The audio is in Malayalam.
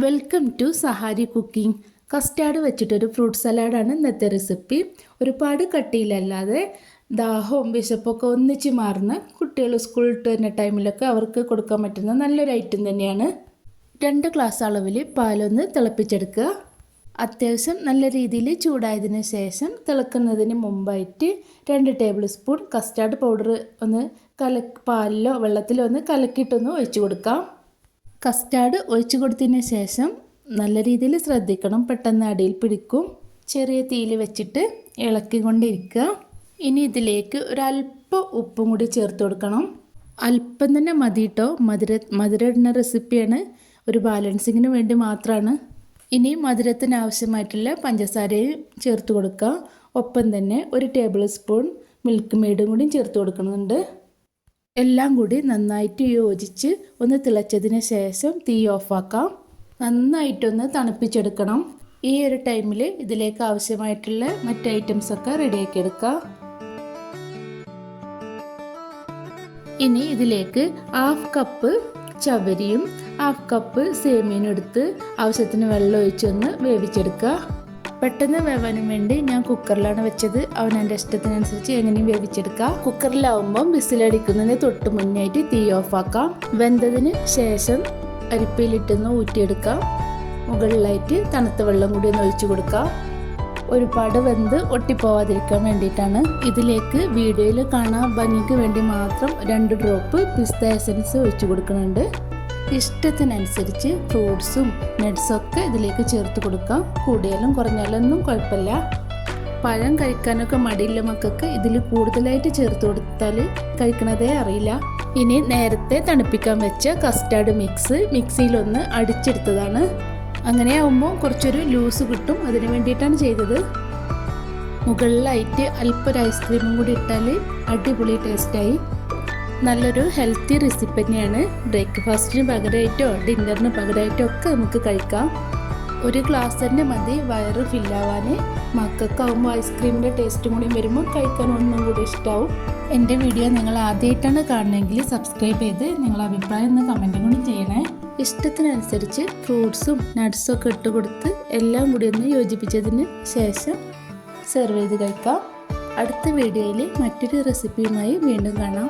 Welcome to Sahari cooking. Custard വെച്ചിട്ടൊരു ഫ്രൂട്ട് സലാഡാണ് ഇന്നത്തെ റെസിപ്പി. ഒരുപാട് കട്ടിയിലല്ലാതെ ദാഹവും വിശപ്പൊക്കെ ഒന്നിച്ച് മാറുന്ന കുട്ടികൾ സ്കൂൾ വിട്ട് വരുന്ന ടൈമിലൊക്കെ അവർക്ക് കൊടുക്കാൻ പറ്റുന്ന നല്ലൊരു ഐറ്റം തന്നെയാണ്. 2 ഗ്ലാസ് അളവിൽ പാലൊന്ന് തിളപ്പിച്ചെടുക്കുക. അത്യാവശ്യം നല്ല രീതിയിൽ ചൂടായതിനു ശേഷം തിളക്കുന്നതിന് മുമ്പായിട്ട് 2 ടേബിൾ സ്പൂൺ കസ്റ്റാർഡ് പൗഡർ ഒന്ന് പാലിലോ വെള്ളത്തിലോ ഒന്ന് കലക്കിയിട്ടൊന്ന് ഒഴിച്ചു കൊടുക്കാം. കസ്റ്റാർഡ് ഒഴിച്ചു കൊടുത്തതിന് ശേഷം നല്ല രീതിയിൽ ശ്രദ്ധിക്കണം, പെട്ടെന്ന് അടിയിൽ പിടിക്കും. ചെറിയ തീയിൽ വെച്ചിട്ട് ഇളക്കിക്കൊണ്ടിരിക്കുക. ഇനി ഇതിലേക്ക് ഒരല്പം ഉപ്പും കൂടി ചേർത്ത് കൊടുക്കണം. അല്പം തന്നെ മതി കേട്ടോ. മധുരം ഇടുന്ന റെസിപ്പിയാണ്, ഒരു ബാലൻസിങ്ങിന് വേണ്ടി മാത്രമാണ്. ഇനി മധുരത്തിന് ആവശ്യമായിട്ടുള്ള പഞ്ചസാരയും ചേർത്ത് കൊടുക്കുക. ഒപ്പം തന്നെ 1 ടേബിൾ സ്പൂൺ മിൽക്ക് മെയ്ഡും കൂടി ചേർത്ത് കൊടുക്കുന്നുണ്ട്. എല്ലാം കൂടി നന്നായിട്ട് യോജിച്ച് ഒന്ന് തിളച്ചതിന് ശേഷം തീ ഓഫാക്കാം. നന്നായിട്ടൊന്ന് തണുപ്പിച്ചെടുക്കണം. ഈ ഒരു ടൈമിൽ ഇതിലേക്ക് ആവശ്യമായിട്ടുള്ള മറ്റ് ഐറ്റംസൊക്കെ റെഡിയാക്കി എടുക്കാം. ഇനി ഇതിലേക്ക് 1/2 കപ്പ് ചവരിയും 1/2 കപ്പ് സേമിയനും എടുത്ത് ആവശ്യത്തിന് വെള്ളം ഒഴിച്ചൊന്ന് വേവിച്ചെടുക്കുക. പെട്ടെന്ന് വേവാനും വേണ്ടി ഞാൻ കുക്കറിലാണ് വെച്ചത്. അവനെൻ്റെ ഇഷ്ടത്തിനനുസരിച്ച് എങ്ങനെയും വേവിച്ചെടുക്കാം. കുക്കറിലാവുമ്പം വിസിലടിക്കുന്നതിന് തൊട്ട് മുന്നായിട്ട് തീ ഓഫാക്കാം. വെന്തതിന് ശേഷം അരിപ്പയിലിട്ടൊന്ന് ഊറ്റിയെടുക്കാം. മുകളിലായിട്ട് തണുത്ത വെള്ളം കൂടി ഒന്ന് ഒഴിച്ചു കൊടുക്കാം. ഒരുപാട് വെന്ത് ഒട്ടിപ്പോവാതിരിക്കാൻ വേണ്ടിയിട്ടാണ്. ഇതിലേക്ക് വീഡിയോയിൽ കാണാൻ ഭംഗിക്ക് വേണ്ടി മാത്രം 2 ഡ്രോപ്പ് പിസ്ത എസൻസ് ഒഴിച്ചു കൊടുക്കുന്നുണ്ട്. ഇഷ്ടത്തിനനുസരിച്ച് ഫ്രൂട്ട്സും നട്ട്സൊക്കെ ഇതിലേക്ക് ചേർത്ത് കൊടുക്കാം. കൂടിയാലും കുറഞ്ഞാലും ഒന്നും കുഴപ്പമില്ല. പഴം കഴിക്കാനൊക്കെ മടിയുള്ള മക്കൾക്ക് ഇതിൽ കൂടുതലായിട്ട് ചേർത്ത് കൊടുത്താൽ കഴിക്കണതേ അറിയില്ല. ഇനി നേരത്തെ തണുപ്പിക്കാൻ വെച്ച കസ്റ്റാർഡ് മിക്സിയിലൊന്ന് അടിച്ചെടുത്തതാണ്. അങ്ങനെ ആവുമ്പോൾ കുറച്ചൊരു ലൂസ് കിട്ടും, അതിന് വേണ്ടിയിട്ടാണ് ചെയ്തത്. മുകളിലായിട്ട് അല്പം ഐസ്ക്രീമും കൂടി ഇട്ടാൽ അടിപൊളി ടേസ്റ്റായി. നല്ലൊരു ഹെൽത്തി റെസിപ്പി തന്നെയാണ്. ബ്രേക്ക്ഫാസ്റ്റിന് പകരമായിട്ടോ ഡിന്നറിന് പകരമായിട്ടോ ഒക്കെ നമുക്ക് കഴിക്കാം. 1 ഗ്ലാസ് തന്നെ മതി വയറ് ഫില്ലാവാൻ. മക്കൾക്കാവുമ്പോൾ ഐസ്ക്രീമിൻ്റെ ടേസ്റ്റും കൂടി വരുമ്പോൾ കഴിക്കാൻ ഒന്നും കൂടി ഇഷ്ടമാവും. എൻ്റെ വീഡിയോ നിങ്ങൾ ആദ്യമായിട്ടാണ് കാണണമെങ്കിൽ സബ്സ്ക്രൈബ് ചെയ്ത് നിങ്ങളുടെ അഭിപ്രായം ഒന്ന് കമൻറ്റും കൂടി ചെയ്യണേ. ഇഷ്ടത്തിനനുസരിച്ച് ഫ്രൂട്ട്സും നട്ട്സും ഒക്കെ ഇട്ട് കൊടുത്ത് എല്ലാം കൂടി ഒന്ന് യോജിപ്പിച്ചതിന് ശേഷം സെർവ് ചെയ്ത് കഴിക്കാം. അടുത്ത വീഡിയോയിൽ മറ്റൊരു റെസിപ്പിയുമായി വീണ്ടും കാണാം.